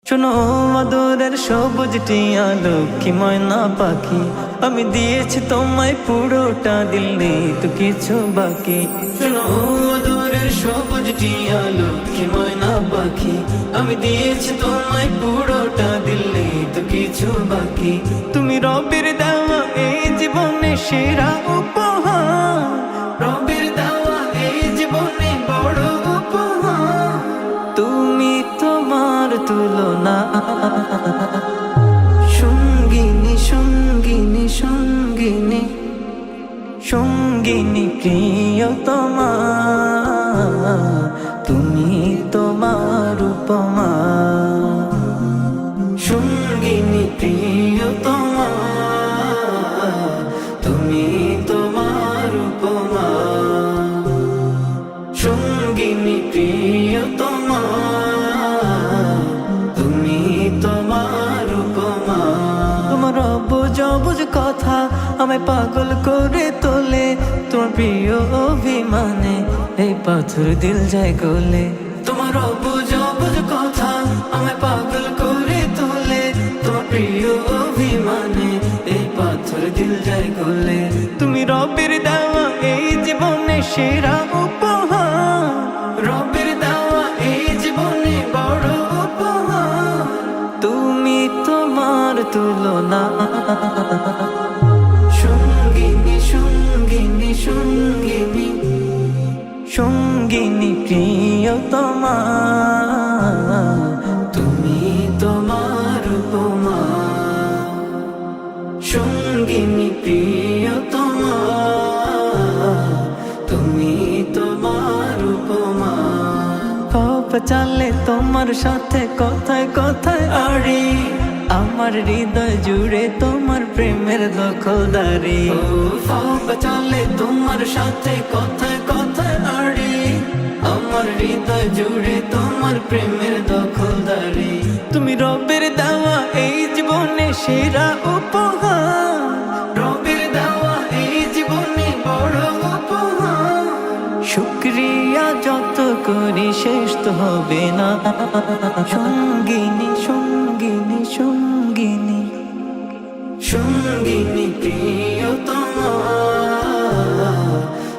শোনো আদরের সবুজ টিয়া লক্ষ্মী ময়না পাখি, আমি দিয়েছি তোমায় পুরোটা, দিল নেই তো কিছু বাকি। শোনো আদরের সবুজ টিয়া লক্ষ্মী ময়না পাখি, আমি দিয়েছি তোমায় পুরোটা, দিল নেই তো কিছু বাকি। তুমি রবের দেওয়া এই জীবনে সেরা উপহার, রবের দেওয়া এই জীবনে বড় উপহার। তুমি তোমার তুলনা সঙ্গিনী সঙ্গিনী সঙ্গিনী সঙ্গিনী প্রিয়তমা, তুমি তোমার উপমা। সঙ্গিনী প্রিয়তমা, তুমি তোমার উপমা। সঙ্গিনী প্রিয়তমা, তুমি তোমার উপমা। তোমার অবুঝ অবুঝ কথা আমায় পাগল করে তোলে, তোমার প্রিয় অভিমানে এই পাথর দিল যায় গলে। তোমার অবুঝ অবুঝ কথা আমায় পাগল করে তোলে, তোমার প্রিয় অভিমানে এই পাথর দিল যায় গলে। তুমি রবের দেওয়া এই জীবনে সেরা উপহার, রবের দেওয়া এই জীবনে বড় উপহার। তুমি তোমার তুলনা সঙ্গিনী সঙ্গিনী সঙ্গিনী সঙ্গিনী প্রিয়তমা, তুমি তোমার উপমা। সঙ্গিনী প্রিয়তমা, তুমি তোমার উপমা। পাপ চালে তোমার সাথে কথায় কথায় আড়ি, আমার হৃদয় জুড়ে তোমার প্রেমের দখলদারি। পাপ চালে তোমার সাথে কথায় কথায় আড়ি, আমার হৃদয় জুড়ে তোমার প্রেমের দখলদারি। তুমি রবের দেওয়া এই জীবনে সেরা উপহার, রবের দেওয়া এই জীবনে বড় উপহার। শুকরিয়া যত করি শেষ তো হবে না। সঙ্গিনী সঙ্গিনী সঙ্গিনী সঙ্গিনী প্রিয়তমা,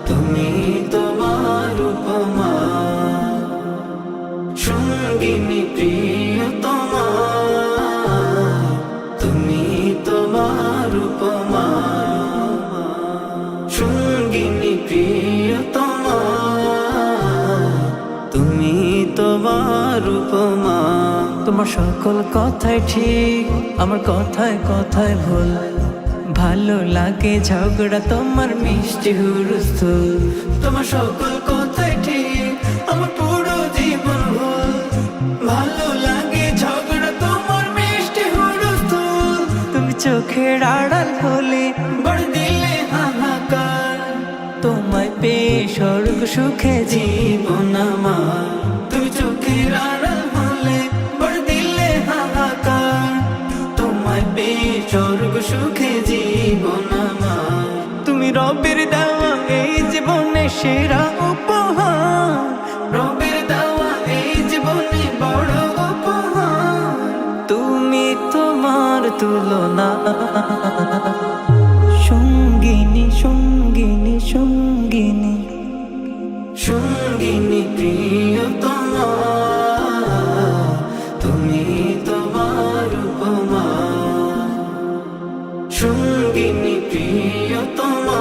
তুমি তোমার উপমা। সঙ্গিনী প্রিয়তমা, তুমি তোমার উপমা। সঙ্গিনী প্রিয়তমা, তুমি তোমার উপমা। তোমার সকল কথাই ঠিক, আমার কথায় কথায় ভুল। ভালো লাগে ঝগড়া তোমার মিষ্টি হুলস্থুল। তোমার সকল কথাই ঠিক, আমার পুরো জীবন ভুল। ভালো লাগে ঝগড়া তোমার মিষ্টি হুলস্থুল। তুমি চোখের আড়াল হলে বড় দিলে হাহাকার, তোমায় পেয়ে স্বর্গ সুখে জীবন আমার। তুমি চোখের আড়াল হলে বড় দিলে হাহাকার, তোমায় পেয়ে স্বর্গ সুখে জীবন আমার। তুমি রবের দেওয়া এই জীবনে সেরা উপহার, রবের দেওয়া এই জীবনে বড় উপহার। তুমি তোমার তুলনা সঙ্গিনী সঙ্গিনী সঙ্গিনী সঙ্গিনী প্রিয়তমা, তুমি তোমার উপমা। সঙ্গিনী প্রিয়তমা,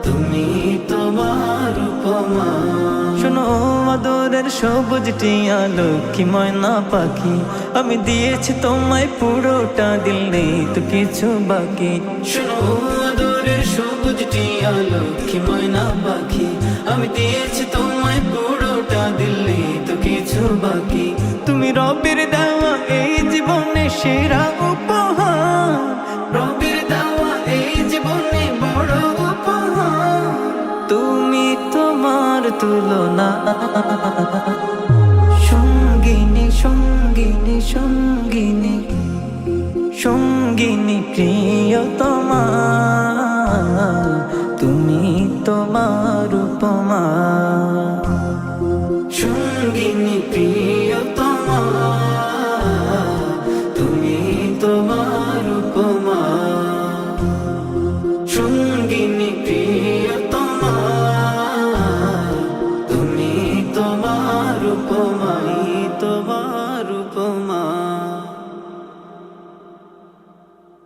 তুমি তোমার উপমা। শোনো আদরের সবুজ টিয়া লক্ষ্মী ময়না পাখি, আমি দিয়েছি তোমায় পুরোটা, দিল নেই তো কিছু বাকি। শোনো আদরের সবুজ টিয়া লক্ষ্মী ময়না পাখি, আমি দিয়েছি তোমায় পুরোটা, দিল নেই তো কিছু বাকি। তুমি রবের দেওয়া এই জীবনে সেরা উপহার, রবের দেওয়া এই জীবনে বড় উপহার। তুমি তোমার তুলনা সঙ্গিনী সঙ্গিনী সঙ্গিনী সঙ্গিনী প্রিয়তমা, তুমি তোমার উপমা। সঙ্গিনী প্রিয়তমা, তোমার উপমা।